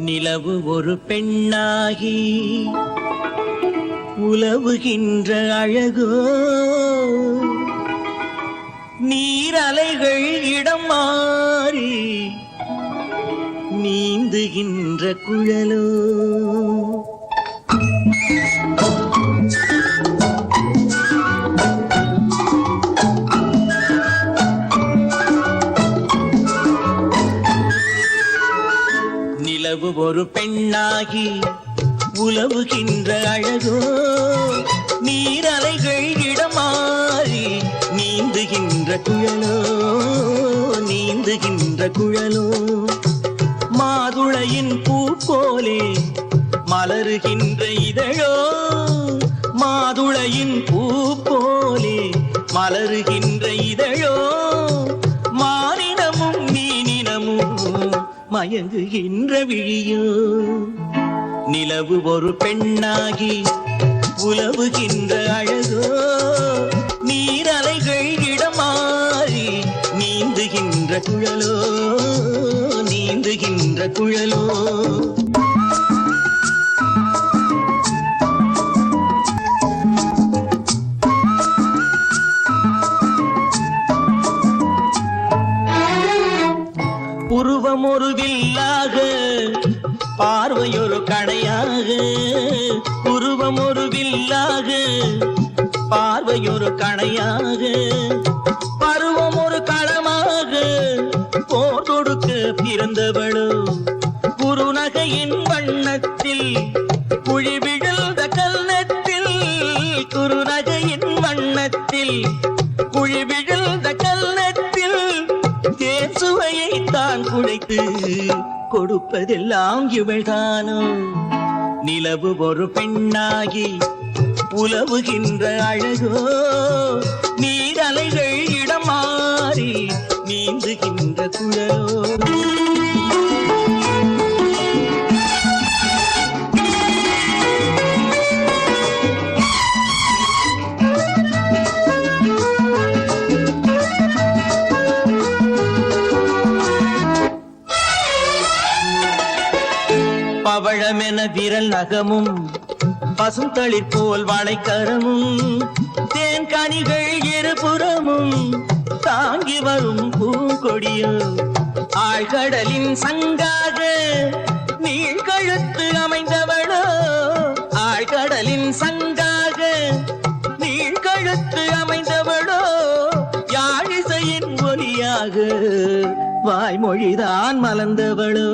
நிலவு ஒரு பெண்ணாகி உலவுகின்ற அழகோ, நீரலைகள் இடம் மாறி நீந்துகின்ற குழலோ. நிலவு ஒரு பெண்ணாகி உலவுகின்ற அழகோ, நீரலைகள் இடம் மாறி நீந்துகின்ற குழலோ, நீந்துகின்ற குழலோ. மாதுளையின் பூ போலே மலருகின்ற இதழோ, மாதுளையின் பூ போலே மலருகின்ற இதழோ. மானினமும் மீனினமும் மயங்குகின்ற விழியோ. நிலவு ஒரு பெண்ணாகி உலவுகின்ற அழகோ, நீரலைகள் இடம் மாறி நீந்துகின்ற குழலோ, நீந்துகின்ற குழலோ. உருவம் ஒரு வில்லாக, பார்வையொரு கணையாக. உருவம் ஒரு வில்லாக, பார்வையொரு கணையாக. பருவம் ஒரு களமாக, போர் தொடுக்க பிறந்தவளோ. குறுநகையின் வண்ணத்தில் குழி விழுந்த கல்நத்தில், குறுநகையின் வண்ணத்தில் குழி விழுந்த கல்நத்தில் தேன் சுவையை தான் குழைத்து கொடுப்பதெல்லாம் இவள்தானோ. நிலவு ஒரு பெண்ணாகி உலவுகின்ற அழகோ, நீரலைகள் இடம் மாறி நீந்துகின்ற குழலோ. பவழமென விரல் நகமும், பசுந்தளிர் போல் வாழைக்கரமும், தேன் கனிகள் இருபுறமும் தாங்கி வரும் பூங்கொடியோ. ஆழ்கடலின் சங்காக நீழ்கழுத்து அமைந்தவளோ, ஆழ்கடலின் சங்காக நீழ்கழுத்து அமைந்தவளோ. யாழிசையின் ஒலியாக வாய்மொழிதான் மலர்ந்தவளோ.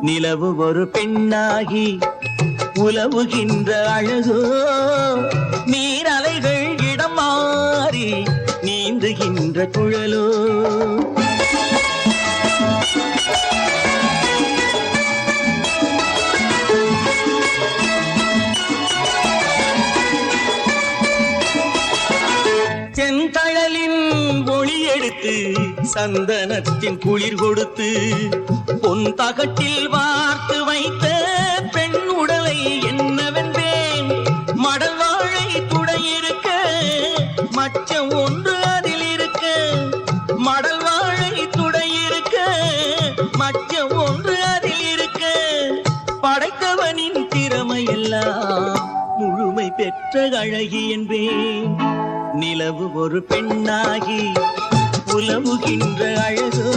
நிலவு ஒரு பெண்ணாகி உலவுகின்ற அழகோ, நீரலைகள் இடம் மாறி நீந்துகின்ற குழலோ. செந்தழலின் ஒளி எடுத்து சந்தனத்தின் குளிர் கொடுத்து, பொன் தகட்டில் வார்த்து வைத்த பெண் உடலை என்னவென்பேன். மடல் வாழை துடையிருக்க மச்சம் ஒன்று அதில் இருக்க, மடல் வாழை துடையிருக்க மச்சம் ஒன்று அதில் இருக்க. படைத்தவனின் திறமையெல்லாம் முழுமை பெற்ற அழகி என்பேன். நிலவு ஒரு பெண்ணாகி உலவுகின்ற அழகோ,